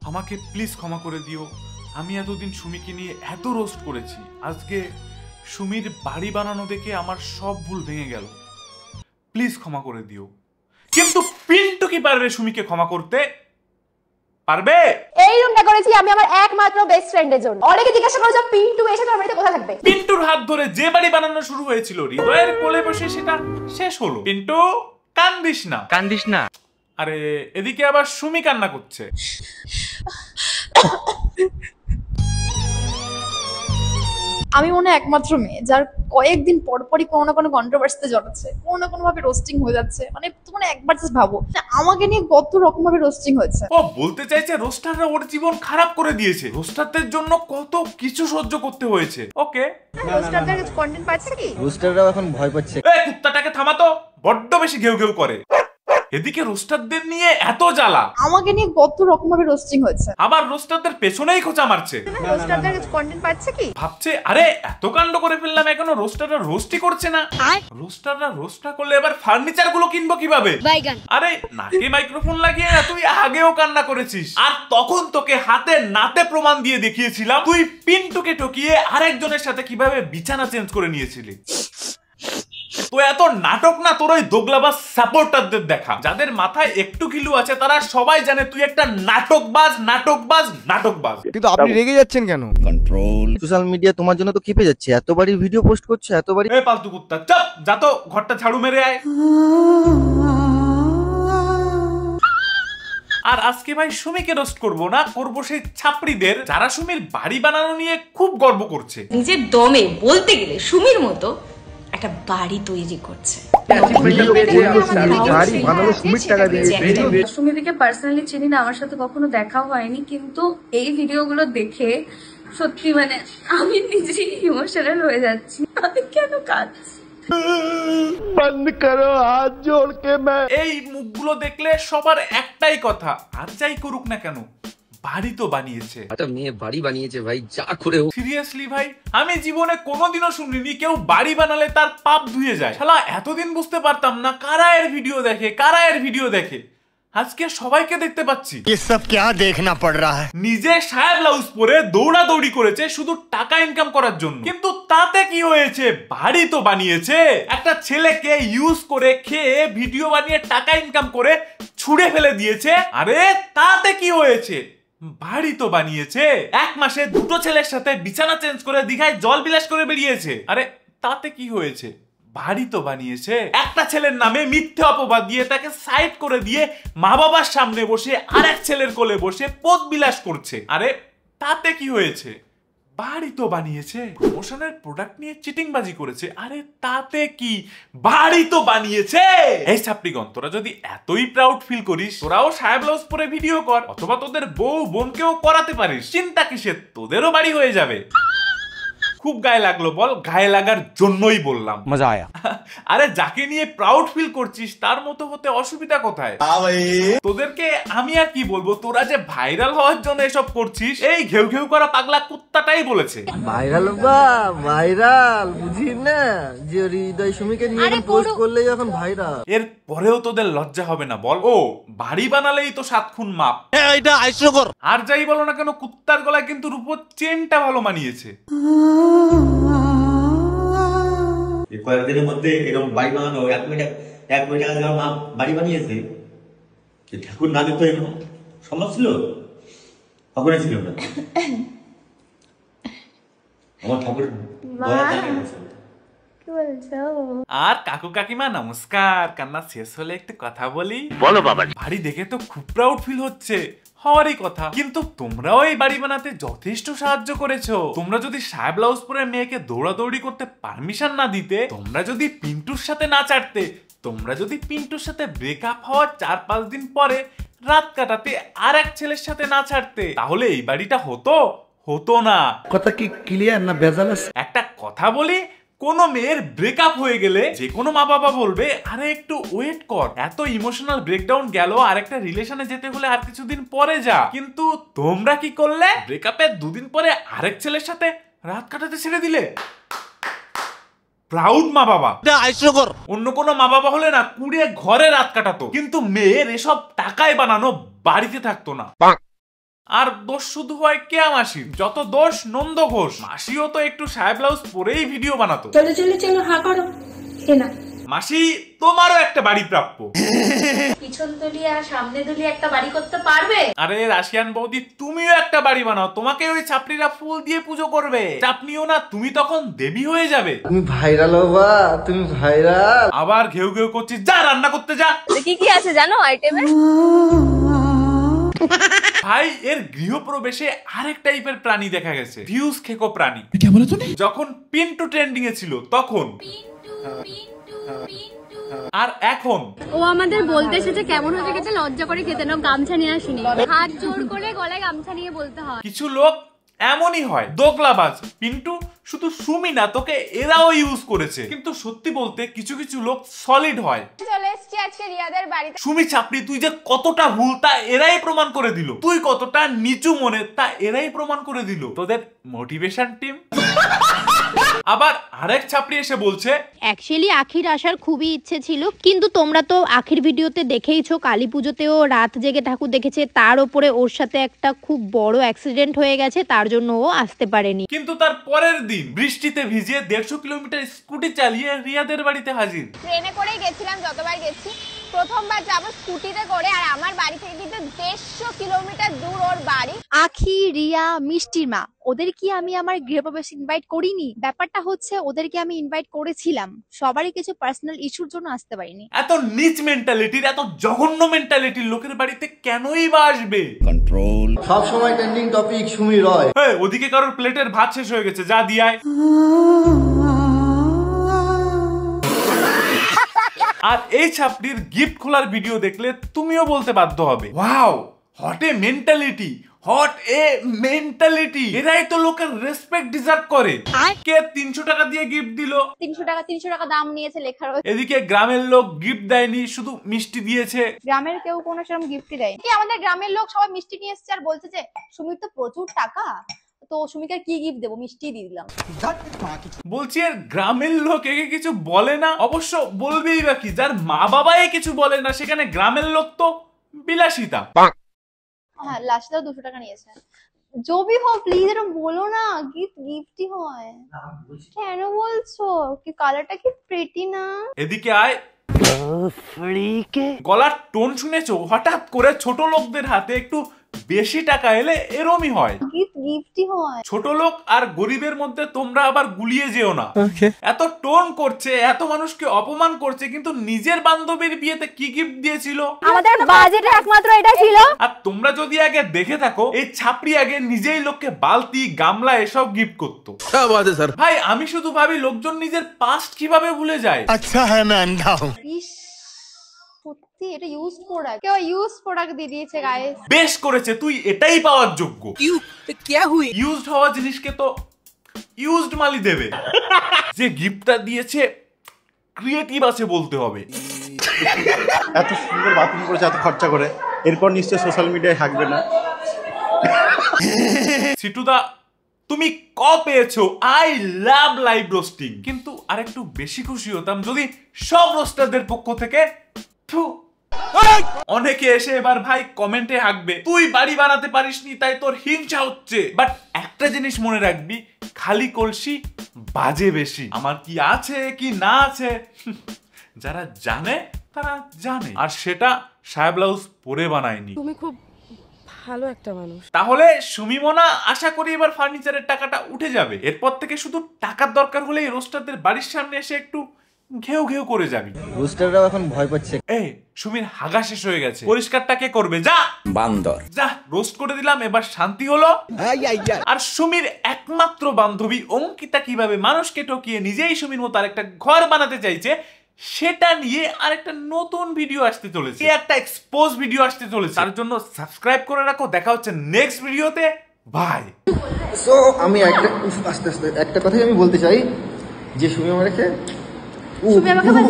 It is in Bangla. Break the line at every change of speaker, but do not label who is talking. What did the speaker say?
আমাকে প্লিজ ক্ষমা করে দিও। আমি এতদিন সুমিকে নিয়ে এত রোস্ট করেছি, আজকে সুমির বাড়ি বানানো দেখে আমার সব ভুল ভেঙে গেল। প্লিজ ক্ষমা করে দিও। কিন্তু পিন্টু কি পারবে সুমিকে ক্ষমা করতে? পারবে?
এই রুমটা করেছি আমি আমার একমাত্র বেস্ট ফ্রেন্ডের জন্য। অনেকে জিজ্ঞাসা করে যে পিন্টু এসে তোমার বাড়িতে কোথায় থাকবে।
পিন্টুর হাত ধরে যে বাড়ি বানানো শুরু হয়েছিল হৃদয়ের কোলে বসে সেটা শেষ হলো। পিন্টু কান্দিস না,
কান্দিস না।
আরে এদিকে আবার সুমি কান্না করছে।
আমি মনে হয় একমাত্র মেয়ে যার কয়েকদিন পরপরই কোনো না কোনো কন্ট্রোভার্সিতে জড়াচ্ছে, কোনো না কোনো ভাবে রোস্টিং হয়ে যাচ্ছে। মানে তোমরা একবার জাস্ট ভাবো আমাকে নিয়ে কত রকম ভাবে রোস্টিং হয়েছে।
ও বলতে চাইছে রোস্টাররা ওর জীবন খারাপ করে দিয়েছে, রোস্টারদের জন্য কত কিছু সহ্য করতে হয়েছে। ওকে,
রোস্টারদের কন্টেন্ট পাচ্ছে কি?
রোস্টাররাও এখন ভয় পাচ্ছে।
এই কুত্তাটাকে থামাতো, বড্ড বেশি ঘেউ ঘেউ করে। এদিকে রোস্টারদের নিয়ে এত জ্বালা,
আমাকে নিয়ে কত রকম ভাবে রোস্টিং হয়েছে।
আবার রোস্টারদের পেছনেই খোঁচা মারছে।
রোস্টারদের কন্টেন্ট পাচ্ছে কি?
ভাবছে আরে এত কাণ্ড করে ফেললাম, এখনো রোস্টাররা রোস্টই করছে না। রোস্টাররা রোস্টটা করলে এবার ফার্নিচার গুলো কিনবো কিভাবে? আরে নাকে মাইক্রোফোন লাগিয়ে না তুই আগেও কান্না করেছিস, আর তখন তোকে হাতে নাতে প্রমাণ দিয়ে দেখিয়েছিলাম তুই পিন্টুকে টকিয়ে আরেকজনের সাথে কিভাবে বিছানা চেঞ্জ করে নিয়েছিলি। তো এত নাটক না তোর ওই দোগলাবাজ সাপোর্টারদের দেখা, যাদের মাথায় একটু কিলু আছে তারা সবাই জানে তুই একটা নাটকবাজ নাটকবাজ নাটকবাজ।
কিন্তু আপনি রেগে যাচ্ছেন কেন? কন্ট্রোল। সোশ্যাল মিডিয়া তোমার জন্য তো খেপে যাচ্ছে, এতবারই ভিডিও পোস্ট করছো, এতবারই।
এই পালতু কুত্তা চপ, যা তো ঘরটা ঝাড়ু মেরে আয়। আর আজকে ভাই সুমিকে রোস্ট করবো না, করবো সেই ছাপড়িদের যারা সুমির বাড়ি বানানো নিয়ে খুব গর্ব করছে।
নিজের দমে বলতে গেলে সুমির মতো একটা বাড়ি তৈরি করছে।
সুমিদিকে পার্সোনালি চিনি না, আমার সাথে কখনো দেখাও হয়নি, কিন্তু এই ভিডিওগুলো দেখে সত্যি মানে আমি নিজেই ইমোশনাল হয়ে যাচ্ছি। আমি কেন কাঁদছি?
বন্ধ করো হাত জোড় কে।
এই মুখগুলো দেখলে সবার একটাই কথা, আর যাই করুক না কেন বাড়ি তো বানিয়েছে।
একটা মেয়ে বাড়ি বানিয়েছে ভাই, যা করে।
সিরিয়াসলি ভাই, আমি জীবনে কোনোদিনও শুনিনি কেউ বাড়ি বানালে তার পাপ ধুয়ে যায়। শালা এতদিন বুঝতে পারতাম না কারা এর ভিডিও দেখে, কারা এর ভিডিও দেখে। আজকে সবাইকে দেখতে পাচ্ছি।
ये सब क्या देखना पड़ रहा है?
নিজে সায়া ব্লাউজ পরে দৌড়াদৌড়ি করেছে শুধু টাকা ইনকাম করার জন্য, কিন্তু তাতে কি হয়েছে? বাড়ি তো বানিয়েছে। একটা ছেলেকে ইউজ করে খেয়ে ভিডিও বানিয়ে টাকা ইনকাম করে ছুঁড়ে ফেলে দিয়েছে, আরে তাতে কি হয়েছে? বাড়ি তো বানিয়েছে। এক মাসে দুটো ছেলের সাথে বিছানা চেঞ্জ করে দীঘায় জল বিলাস করে বেরিয়েছে, আরে তাতে কি হয়েছে? বাড়ি তো বানিয়েছে। একটা ছেলের নামে মিথ্যে অপবাদ দিয়ে তাকে সাইড করে দিয়ে মা বাবার সামনে বসে আরেক ছেলের কোলে বসে পদ বিলাস করছে, আরে তাতে কি হয়েছে? বাড়ি তো বানিয়েছে। প্রমোশনের প্রোডাক্ট নিয়ে চিটিংবাজি করেছে, আরে তাতে কি? বাড়ি তো বানিয়েছে। এই ছাপড়িগণ, তোরা যদি এতই প্রাউড ফিল করিস তোরাও সায়া ব্লাউজ পরে ভিডিও কর, অথবা তোদের বউ বোনকেও করাতে পারিস। চিন্তা কিসের, তোদেরও বাড়ি হয়ে যাবে। খুব গায়ে লাগলো বল, গায়ে লাগার জন্যই বললাম।
মজা আয়া।
আরে যাকে নিয়ে প্রাউড ফিল করছিস তার মতো হতে অসুবিধা কোথায়? তোদেরকে আমি আর কি বলবো, তোরা যে ভাইরাল হওয়ার জন্য এসব করছিস এই ঘেউ ঘেউ করা পাগলা কুত্তাটাই বলেছে।
ভাইরাল বা ভাইরাল বুঝি না, যে হৃদয় সুমিকে নিয়ে পোস্ট করলে যখন ভাইরাল।
এর পরেও তোদের লজ্জা হবে না বল? ও বাড়ি বানালেই তো 7 খুন মাপ।
এটা হাস্যকর।
আর যাই বলো না কেন, কুত্তার গলায় কিন্তু রূপোর চেনটা ভালো মানিয়েছে।
কয়েকদিনের মধ্যে এরকম বাড়ি বানানো, এক কোটি টাকা মা বাড়ি বানিয়েছে। ঠাকুর না দিত এরকম সম্ভব ছিল? কখনোই ছিল না। আমার ঠাকুর
আর কাকু কাকিমা নমস্কার, কান্না শেষ হলে একটু কথা বলি।
বলো বাবা।
বাড়ি দেখে তো খুব প্রাউড ফিল হচ্ছে, হওয়ারই কথা। কিন্তু তোমরাও এই বাড়ি বানাতে যথেষ্ট সাহায্য করেছো। তোমরা যদি সায়া ব্লাউজ পরে মেয়েকে দৌড়াদৌড়ি করতে পারমিশন না দিতে, তোমরা যদি পিন্টুর সাথে না চাটতে, তোমরা যদি পিন্টুর সাথে ব্রেকআপ হওয়ার 4-5 দিন পরে রাত কাটাতে আর এক ছেলের সাথে না ছাড়তে, তাহলে এই বাড়িটা হতো না।
কথা কি ক্লিয়ার না ভেজাল আছে?
একটা কথা বলি, কোনো মেয়ের ব্রেকআপ হয়ে গেলে যে কোনো মা বাবা বলবে আরে একটু ওয়েট কর, এত ইমোশনাল ব্রেকডাউন গেল, আর একটা রিলেশনে যেতে হলে আর কিছুদিন পরে যা। কিন্তু তোমরা কি করলে? ব্রেকআপের 2 দিন পরে আরেক ছেলের সাথে রাত কাটাতে ছেড়ে দিলে। প্রাউড মা বাবা। অন্য কোনো মা বাবা হলে না কুড়িয়ে ঘরে রাত কাটাতো, কিন্তু মেয়ের এসব টাকায় বানানো বাড়িতে থাকতো না। আর দোষ শুধু হয় কেয়া মাসির, যত দোষ নন্দ ঘোষ। মাসিও তো একটু সায়া ব্লাউজ পরেই ভিডিও বানাতো।
চলো চলো চলো, হা করো। এ না,
মাসি তোমারও একটা বাড়ি প্রাপ্য।
পিছন দুলিয়ে আর সামনে দুলিয়ে একটা বাড়ি করতে পারবে?
আরে রাশিয়ান বৌদি, তুমিও একটা বাড়ি বানাও, তোমাকে ওই ছাপড়িরা ফুল দিয়ে পুজো করবে। চাপ নিও না, তুমি তখন দেবী হয়ে যাবে।
তুমি ভাইরাল হবা, তুমি ভাইরাল।
আবার ঘেউ ঘেউ করছিস, যা রান্না করতে যা।
কি কি আছে জানো আইটেমে?
ভাই এর গৃহপ্রবেশে আরেক টাইপের প্রাণী দেখা গেছে, ভিউজ খেকো প্রাণী। যখন পিন্টু ট্রেন্ডিং এ ছিল তখন, আর এখন
ও আমাদের বলতে এসেছে কেমন হয়ে গেছে, লজ্জা করে খেতে নাও, গামছা নিয়ে আসিনি, হাত জোর করে গলায় গামছা নিয়ে বলতে হয়।
কিছু লোক এমনই হয়, দোগলাবাজ। পিন্টু শুধু সুমি না, তোকে এরাও ইউজ করেছে। কিন্তু সত্যি বলতে কিছু কিছু লোক সলিড হয়।
চলে এসেছি আজকে রিয়াদের বাড়িতে।
সুমি চাপড়ি, তুই যে কতটা ভুল তা এরাই প্রমাণ করে দিল। তুই কতটা নিচু মনে তা এরাই প্রমাণ করে দিল। তোদের মোটিভেশন টিম। আবার আরেক ছাপড়ি এসে বলছে,
অ্যাকচুয়ালি আখির আসার খুবই ইচ্ছে ছিল, কিন্তু তোমরা তো আখির ভিডিওতে দেখেইছো কালী পুজোতেও রাত জেগে ঠাকুর দেখেছে, তার উপরে ওর সাথে একটা খুব বড় অ্যাক্সিডেন্ট হয়ে গেছে, তার জন্য ও আসতে পারেনি।
কিন্তু তার পরের দিন বৃষ্টিতে ভিজে 150 কিলোমিটার স্কুটি চালিয়ে রিয়াদের বাড়িতে হাজির।
ট্রেনে করেই গেছিলাম, যতবার গেছি প্রথমবার যাবো স্কুটিতে করে, আর আমার বাড়ি থেকে কিন্তু 150 কিলোমিটার দূর ওর বাড়ি। আখি, রিয়া, মিষ্টির মা, ওদের কি আমি আমার গৃহপ্রবেশ ইনভাইট করিনি? ব্যাপারটা হচ্ছে ওদেরকে আমি ইনভাইট করেছিলাম, সবারই কিছু পার্সোনাল ইস্যুর জন্য আসতে পারিনি।
এত নিচ মেন্টালিটির, এত জঘন্য মেন্টালিটির লোকের বাড়িতে কেনই বা আসবে?
কন্ট্রোল।
সব সময় ট্রেন্ডিং টপিক সুমি রয়।
হ্যাঁ, ওদিকে কারোর প্লেটের ভাত শেষ হয়ে গেছে, যা দিয়ায়। আর এই ছাপড়ির গিফট খোলার ভিডিও দেখলে তুমিও বলতে বাধ্য হবে, ওয়াও হট এ মেন্টালিটি, হট এ মেন্টালিটি। এরাই তো লোকের রেসপেক্ট ডিজার্ভ করে। কে 300 টাকা দিয়ে গিফট দিল?
300 টাকা দাম নিয়েছে লেখা রয়েছে।
এদিকে গ্রামের লোক গিফট দেয়নি, শুধু মিষ্টি দিয়েছে।
গ্রামের কেউ কোনো সেরকম গিফটই দেয়নি। কি আমাদের গ্রামের লোক সবাই মিষ্টি নিয়ে এসেছে আর বলছে যে সুমির তো প্রচুর টাকা, তো সুমিকে কি গিফট দেবো, মিষ্টি দিয়ে দিলাম।
বলছি আর গ্রামের লোক একে কিছু বলে না? অবশ্য বলবেই বা কি, যার মা বাবাই কিছু বলে না সেখানে গ্রামের লোক তো বিলাসিতা।
হ্যাঁ, লাস্টে 200 টাকা নিয়েছে। জবি হো প্লিজ, এরকম বলো না, গিফটই হয়। কেন বলছো? কি কালারটা কি প্রিটি না?
এদিকে আয়। গলার টোন শুনেছো? হঠাৎ করে ছোট লোকদের হাতে একটু বেশি টাকা এলে এরমই হয়,
গিফটই হয়।
ছোট লোক আর গরিবের মধ্যে তোমরা আবার গুলিয়ে যেও না। এত টোন করছে, এত মানুষকে অপমান করছে, কিন্তু নিজের বান্ধবীর বিয়েতে কি গিফট দিয়েছিল?
আমাদের বাজেটে একমাত্র এটা ছিল।
আর তোমরা যদি আগে দেখে থাকো, এই ছাপড়ি আগে নিজেই লোককে বালতি, গামলা এসব গিফট করতো। ভাই আমি শুধু ভাবি লোকজন নিজের পাস্ট কিভাবে ভুলে যায়।
আচ্ছা হ্যাঁ না আন্দাও।
সত্যি এটা ইউজ প্রোডাক্ট, কেউ ইউজ প্রোডাক্ট দিয়ে দিয়েছে গাইস।
বেশ করেছে, তুই এটাই পাওয়ার যোগ্য। ইউজড হওয়া জিনিসকে তো ইউজড মালি দেবে। যে গিফটটা দিয়েছে ক্রিয়েটিভ আছে বলতে হবে।
এত সুন্দর বাথরুম করেছে এত খরচা করে, এরপর নিশ্চয় সোশ্যাল মিডিয়ায় থাকবে না।
সিটুদা তুমি ক পেয়েছো? I love live roasting. কিন্তু আরেকটু বেশি খুশি হতাম যদি সব রোস্টারদের পক্ষ থেকে অনেকে এসে এবার ভাই কমেন্টে হাঁকবে, তুই বাড়ি বানাতে পারিসনি তাই তোর হিংসা হচ্ছে। বাট একটা জিনিস মনে রাখবি, খালি কলসি বাজে বেশি। আমার কি আছে কি না আছে যারা জানে তারা জানে, আর সেটা সায়া ব্লাউজ পরে বানায়নি।
তুমি খুব ভালো একটা মানুষ।
তাহলে সুমিমনা আশা করি এবার ফার্নিচারের টাকাটা উঠে যাবে। এরপর থেকে শুধু টাকার দরকার হলে রোস্টারদের বাড়ির সামনে এসে একটু ঘেউ ঘেউ করে যাবি।
রোস্টাররাও এখন ভয় পাচ্ছে।
এই সুমির হাগা শেষ হয়ে গেছে, পরিষ্কারটা কে করবে? যা বান্দর যা, রোস্ট করে দিলাম, এবার শান্তি হলো। আর সুমির একমাত্র বান্ধবী অঙ্কিতা কিভাবে মানুষকে টকিয়ে নিজেই সুমির মতো আরেকটা ঘর বানাতে চাইছে সেটা নিয়ে আরেকটা নতুন ভিডিও আসতে চলেছে, একটা এক্সপোজ ভিডিও আসতে চলেছে। তার জন্য সাবস্ক্রাইব করে রাখো। দেখা হচ্ছে নেক্সট ভিডিওতে। বাই।
সো আমি একটা আস্তে আস্তে একটা কথাই আমি বলতে চাই যে সুমি আমাকে
সুমি আমাকে বাস